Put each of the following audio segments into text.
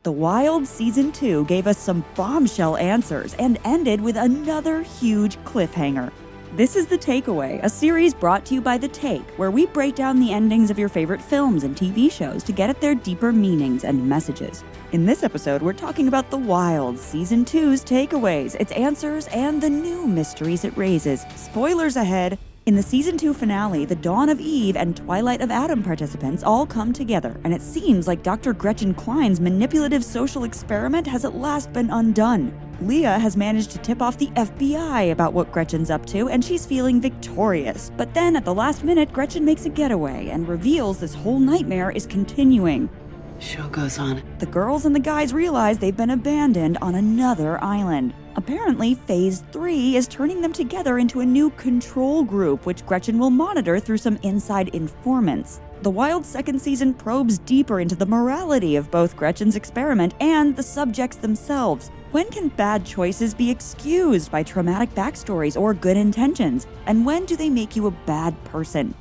The Wild Season 2 gave us some bombshell answers and ended with another huge cliffhanger. This is The Takeaway, a series brought to you by The Take, where we break down the endings of your favorite films and TV shows to get at their deeper meanings and messages. In this episode, we're talking about The Wild Season 2's takeaways, its answers, and the new mysteries it raises. Spoilers ahead! In the Season 2 finale, the Dawn of Eve and Twilight of Adam participants all come together, and it seems like Dr. Gretchen Klein's manipulative social experiment has at last been undone. Leah has managed to tip off the FBI about what Gretchen's up to, and she's feeling victorious. But then, at the last minute, Gretchen makes a getaway and reveals this whole nightmare is continuing. Show goes on. The girls and the guys realize they've been abandoned on another island. Apparently, Phase 3 is turning them together into a new control group, which Gretchen will monitor through some inside informants. The Wild second season probes deeper into the morality of both Gretchen's experiment and the subjects themselves. When can bad choices be excused by traumatic backstories or good intentions? And when do they make you a bad person?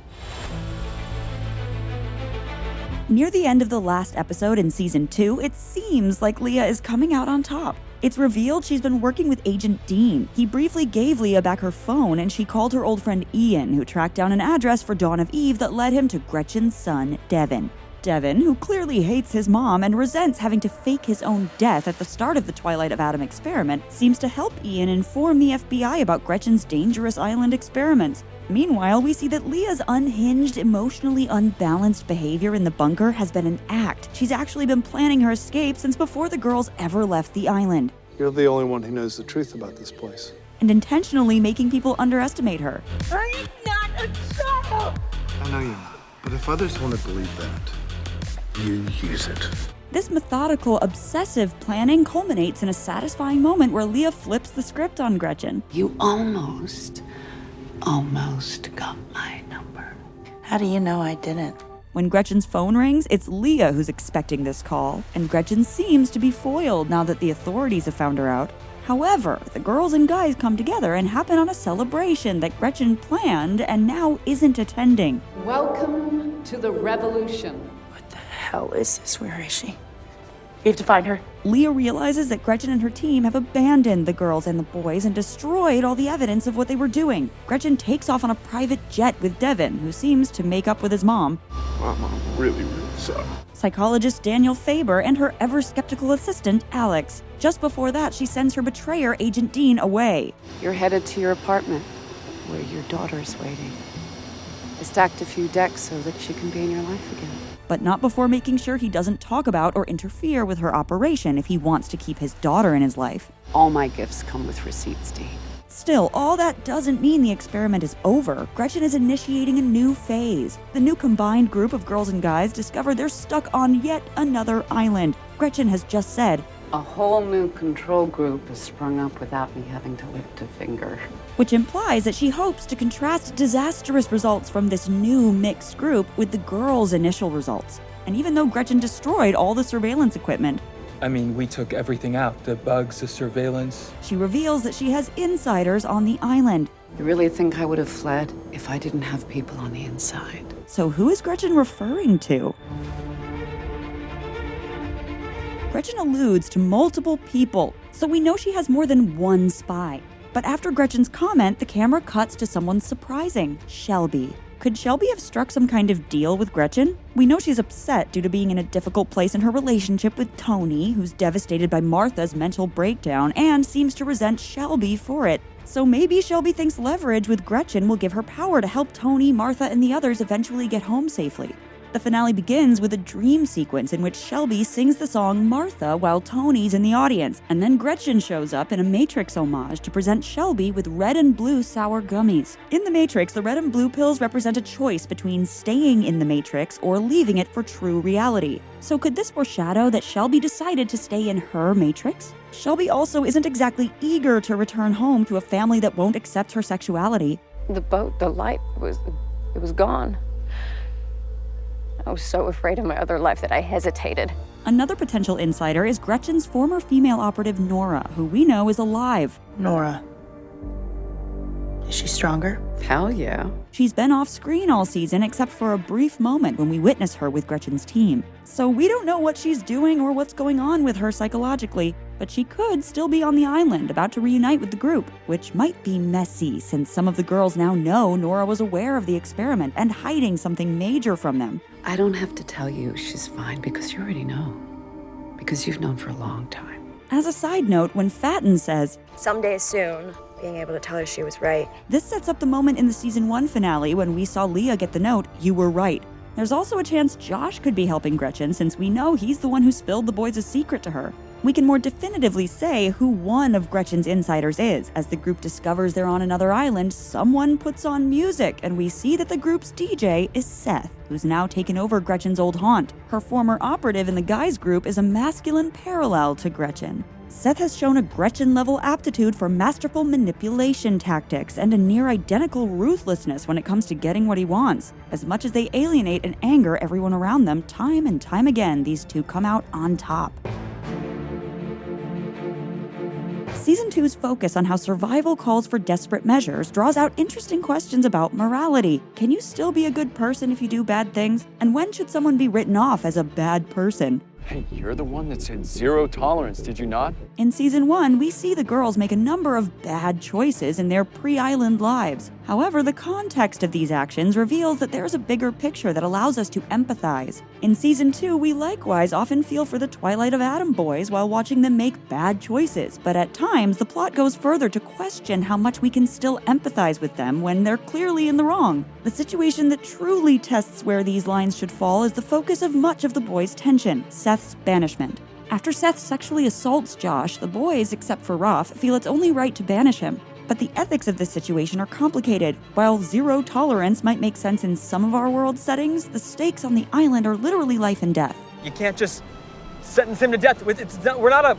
Near the end of the last episode in Season 2, it seems like Leah is coming out on top. It's revealed she's been working with Agent Dean. He briefly gave Leah back her phone, and she called her old friend Ian, who tracked down an address for Dawn of Eve that led him to Gretchen's son, Devin. Devin, who clearly hates his mom and resents having to fake his own death at the start of the Twilight of Adam experiment, seems to help Ian inform the FBI about Gretchen's dangerous island experiments. Meanwhile, we see that Leah's unhinged, emotionally unbalanced behavior in the bunker has been an act. She's actually been planning her escape since before the girls ever left the island. You're the only one who knows the truth about this place. And intentionally making people underestimate her. I'm not a child! I know you're not, but if others want to believe that, you use it. This methodical, obsessive planning culminates in a satisfying moment where Leah flips the script on Gretchen. You almost got my number. How do you know I didn't? When Gretchen's phone rings, it's Leah who's expecting this call, and Gretchen seems to be foiled now that the authorities have found her out. However, the girls and guys come together and happen on a celebration that Gretchen planned and now isn't attending. Welcome to the revolution. What the hell is this? Where is she? We have to find her. Leah realizes that Gretchen and her team have abandoned the girls and the boys and destroyed all the evidence of what they were doing. Gretchen takes off on a private jet with Devin, who seems to make up with his mom. Mama really sucks. Psychologist Daniel Faber and her ever-skeptical assistant, Alex. Just before that, she sends her betrayer, Agent Dean, away. You're headed to your apartment, where your daughter's waiting. I stacked a few decks so that she can be in your life again. But not before making sure he doesn't talk about or interfere with her operation if he wants to keep his daughter in his life. All my gifts come with receipts, Dean. Still, all that doesn't mean the experiment is over. Gretchen is initiating a new phase. The new combined group of girls and guys discover they're stuck on yet another island. Gretchen has just said, A whole new control group has sprung up without me having to lift a finger. which implies that she hopes to contrast disastrous results from this new mixed group with the girls' initial results. And even though Gretchen destroyed all the surveillance equipment, I mean, we took everything out. The bugs, the surveillance. she reveals that she has insiders on the island. You really think I would have fled if I didn't have people on the inside? So who is Gretchen referring to? Gretchen alludes to multiple people, so we know she has more than one spy. But after Gretchen's comment, the camera cuts to someone surprising, Shelby. Could Shelby have struck some kind of deal with Gretchen? We know she's upset due to being in a difficult place in her relationship with Tony, who's devastated by Martha's mental breakdown and seems to resent Shelby for it. So maybe Shelby thinks leverage with Gretchen will give her power to help Tony, Martha, and the others eventually get home safely. The finale begins with a dream sequence in which Shelby sings the song Martha while Tony's in the audience, and then Gretchen shows up in a Matrix homage to present Shelby with red and blue sour gummies. In the Matrix, the red and blue pills represent a choice between staying in the Matrix or leaving it for true reality. So could this foreshadow that Shelby decided to stay in her Matrix? Shelby also isn't exactly eager to return home to a family that won't accept her sexuality. The boat, the light was gone. I was so afraid of my other life that I hesitated. Another potential insider is Gretchen's former female operative Nora, who we know is alive. Nora. Is she stronger? Hell yeah. She's been off screen all season except for a brief moment when we witness her with Gretchen's team. So we don't know what she's doing or what's going on with her psychologically, but she could still be on the island about to reunite with the group, which might be messy since some of the girls now know Nora was aware of the experiment and hiding something major from them. I don't have to tell you she's fine because you already know. Because you've known for a long time. As a side note, when Fatten says, "Someday soon," being able to tell her she was right. this sets up the moment in the season 1 finale when we saw Leah get the note, "You were right." There's also a chance Josh could be helping Gretchen since we know he's the one who spilled the boys' secret to her. We can more definitively say who one of Gretchen's insiders is. As the group discovers they're on another island, someone puts on music, and we see that the group's DJ is Seth, who's now taken over Gretchen's old haunt. Her former operative in the guys group is a masculine parallel to Gretchen. Seth has shown a Gretchen-level aptitude for masterful manipulation tactics and a near-identical ruthlessness when it comes to getting what he wants. As much as they alienate and anger everyone around them, time and time again, these two come out on top. Season 2's focus on how survival calls for desperate measures draws out interesting questions about morality. Can you still be a good person if you do bad things? And when should someone be written off as a bad person? Hey, you're the one that said zero tolerance, did you not? In Season 1, we see the girls make a number of bad choices in their pre-island lives. However, the context of these actions reveals that there's a bigger picture that allows us to empathize. In Season 2, we likewise often feel for the Twilight of Adam boys while watching them make bad choices, but at times the plot goes further to question how much we can still empathize with them when they're clearly in the wrong. The situation that truly tests where these lines should fall is the focus of much of the boys' tension, Seth's banishment. After Seth sexually assaults Josh, the boys, except for Raph, feel it's only right to banish him. But the ethics of this situation are complicated. While zero tolerance might make sense in some of our world settings, the stakes on the island are literally life and death. You can't just sentence him to death. We're not a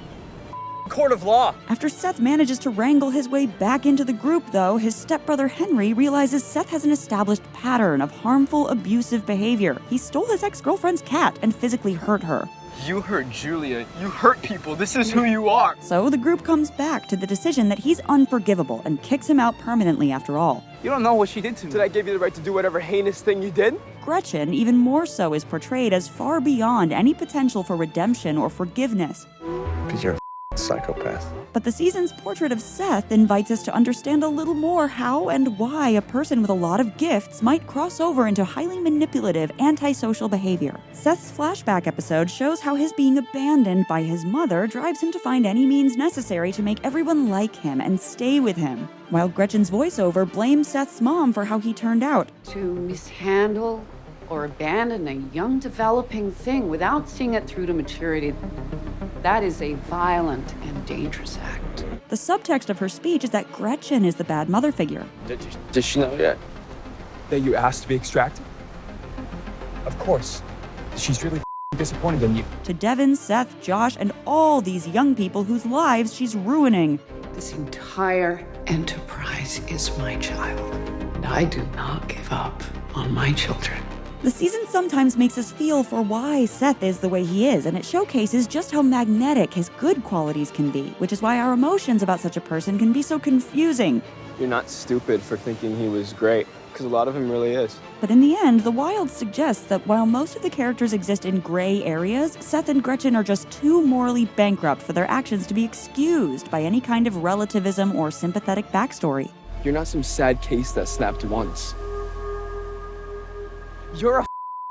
court of law. After Seth manages to wrangle his way back into the group, though, his stepbrother Henry realizes Seth has an established pattern of harmful, abusive behavior. He stole his ex-girlfriend's cat and physically hurt her. You hurt Julia. You hurt people. This is who you are. So the group comes back to the decision that he's unforgivable and kicks him out permanently after all. You don't know what she did to me. Did I give you the right to do whatever heinous thing you did? Gretchen, even more so, is portrayed as far beyond any potential for redemption or forgiveness. Because you're a psychopath. But the season's portrait of Seth invites us to understand a little more how and why a person with a lot of gifts might cross over into highly manipulative, antisocial behavior. Seth's flashback episode shows how his being abandoned by his mother drives him to find any means necessary to make everyone like him and stay with him, while Gretchen's voiceover blames Seth's mom for how he turned out. To mishandle or abandon a young developing thing without seeing it through to maturity, that is a violent and dangerous act. The subtext of her speech is that Gretchen is the bad mother figure. Does she know yet? That you asked to be extracted? Of course. She's really disappointed in you. To Devin, Seth, Josh, and all these young people whose lives she's ruining. This entire enterprise is my child, and I do not give up on my children. The season sometimes makes us feel for why Seth is the way he is, and it showcases just how magnetic his good qualities can be, which is why our emotions about such a person can be so confusing. You're not stupid for thinking he was great, because a lot of him really is. But in the end, The Wild suggests that while most of the characters exist in gray areas, Seth and Gretchen are just too morally bankrupt for their actions to be excused by any kind of relativism or sympathetic backstory. You're not some sad case that snapped once. You're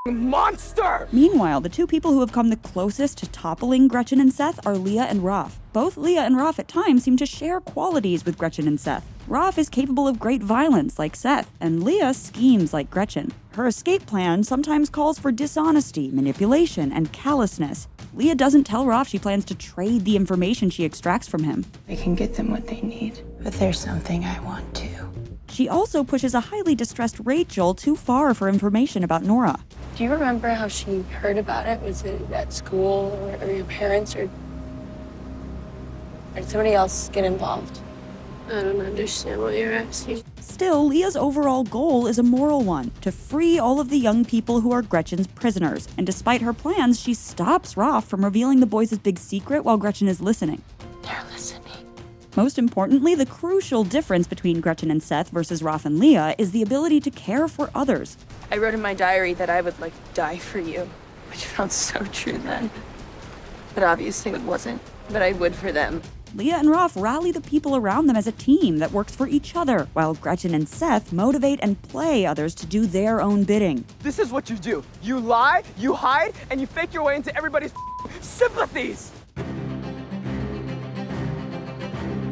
a monster! Meanwhile, the two people who have come the closest to toppling Gretchen and Seth are Leah and Raph. Both Leah and Raph at times seem to share qualities with Gretchen and Seth. Raph is capable of great violence like Seth, and Leah schemes like Gretchen. Her escape plan sometimes calls for dishonesty, manipulation, and callousness. Leah doesn't tell Raph she plans to trade the information she extracts from him. I can get them what they need, but there's something I want too. She also pushes a highly distressed Rachel too far for information about Nora. Do you remember how she heard about it? Was it at school or your parents or did somebody else get involved? I don't understand what you're asking. Still, Leah's overall goal is a moral one, to free all of the young people who are Gretchen's prisoners. And despite her plans, she stops Raph from revealing the boys' big secret while Gretchen is listening. They're listening. Most importantly, the crucial difference between Gretchen and Seth versus Ralph and Leah is the ability to care for others. I wrote in my diary that I would, die for you, which felt so true then. But obviously it wasn't. But I would for them. Leah and Ralph rally the people around them as a team that works for each other, while Gretchen and Seth motivate and play others to do their own bidding. This is what you do. You lie, you hide, and you fake your way into everybody's sympathies.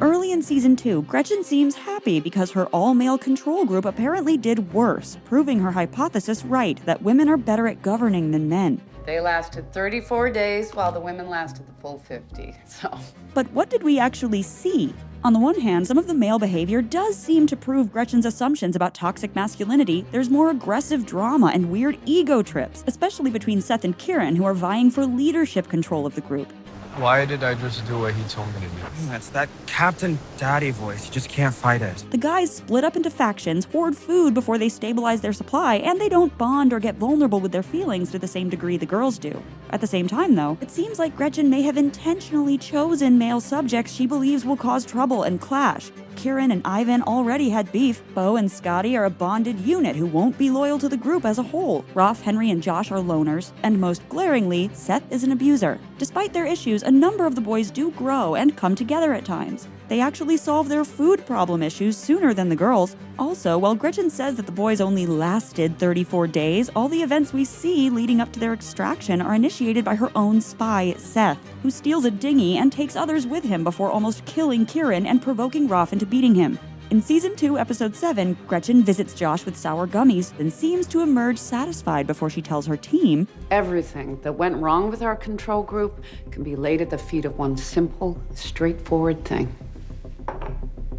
Early in season 2, Gretchen seems happy because her all-male control group apparently did worse, proving her hypothesis right that women are better at governing than men. They lasted 34 days while the women lasted the full 50, so. But what did we actually see? On the one hand, some of the male behavior does seem to prove Gretchen's assumptions about toxic masculinity. There's more aggressive drama and weird ego trips, especially between Seth and Kieran, who are vying for leadership control of the group. Why did I just do what he told me to do? That's that Captain Daddy voice. You just can't fight it. The guys split up into factions, hoard food before they stabilize their supply, and they don't bond or get vulnerable with their feelings to the same degree the girls do. At the same time, though, it seems like Gretchen may have intentionally chosen male subjects she believes will cause trouble and clash. Kieran and Ivan already had beef. Bo and Scotty are a bonded unit who won't be loyal to the group as a whole. Ralph, Henry, and Josh are loners. And most glaringly, Seth is an abuser. Despite their issues, a number of the boys do grow and come together at times. They actually solve their food problem issues sooner than the girls. Also, while Gretchen says that the boys only lasted 34 days, all the events we see leading up to their extraction are initiated by her own spy, Seth, who steals a dinghy and takes others with him before almost killing Kieran and provoking Ralph into beating him. In Season 2, Episode 7, Gretchen visits Josh with sour gummies and seems to emerge satisfied before she tells her team, Everything that went wrong with our control group can be laid at the feet of one simple, straightforward thing.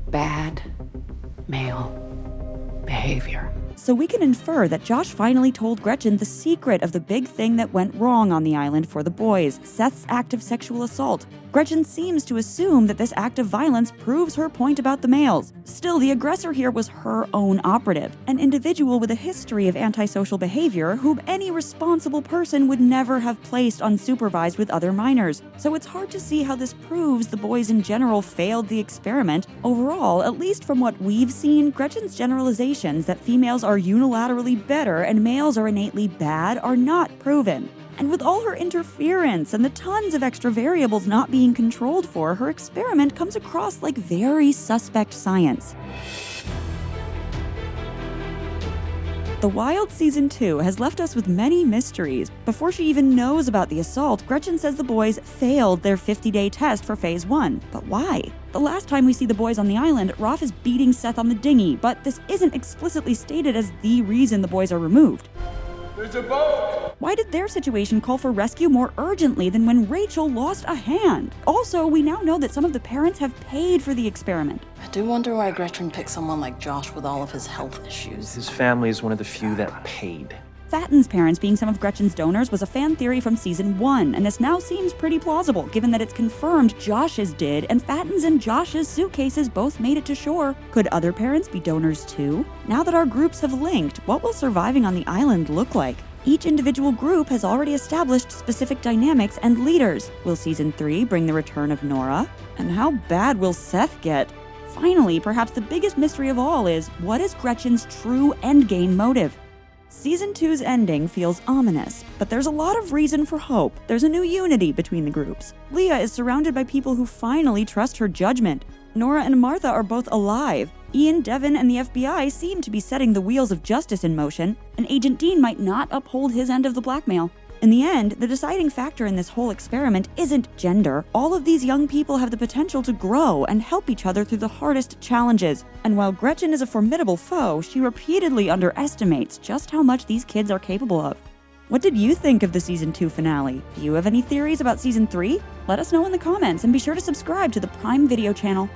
Bad male behavior. So we can infer that Josh finally told Gretchen the secret of the big thing that went wrong on the island for the boys, Seth's act of sexual assault. Gretchen seems to assume that this act of violence proves her point about the males. Still, the aggressor here was her own operative, an individual with a history of antisocial behavior whom any responsible person would never have placed unsupervised with other minors. So it's hard to see how this proves the boys in general failed the experiment. Overall, at least from what we've seen, Gretchen's generalizations that females are unilaterally better and males are innately bad are not proven. And with all her interference and the tons of extra variables not being controlled for, her experiment comes across like very suspect science. The Wild Season 2 has left us with many mysteries. Before she even knows about the assault, Gretchen says the boys failed their 50-day test for Phase 1. But why? The last time we see the boys on the island, Ralph is beating Seth on the dinghy, but this isn't explicitly stated as the reason the boys are removed. There's a boat! Why did their situation call for rescue more urgently than when Rachel lost a hand? Also, we now know that some of the parents have paid for the experiment. I do wonder why Gretchen picked someone like Josh with all of his health issues. His family is one of the few that paid. Fatten's parents being some of Gretchen's donors was a fan theory from Season 1, and this now seems pretty plausible given that it's confirmed Josh's did, and Fatten's and Josh's suitcases both made it to shore. Could other parents be donors too? Now that our groups have linked, what will surviving on the island look like? Each individual group has already established specific dynamics and leaders. Will Season 3 bring the return of Nora? And how bad will Seth get? Finally, perhaps the biggest mystery of all is, what is Gretchen's true endgame motive? Season 2's ending feels ominous, but there's a lot of reason for hope. There's a new unity between the groups. Leah is surrounded by people who finally trust her judgment. Nora and Martha are both alive. Ian, Devin, and the FBI seem to be setting the wheels of justice in motion, and Agent Dean might not uphold his end of the blackmail. In the end, the deciding factor in this whole experiment isn't gender. All of these young people have the potential to grow and help each other through the hardest challenges. And while Gretchen is a formidable foe, she repeatedly underestimates just how much these kids are capable of. What did you think of the Season 2 finale? Do you have any theories about Season 3? Let us know in the comments and be sure to subscribe to the Prime Video channel.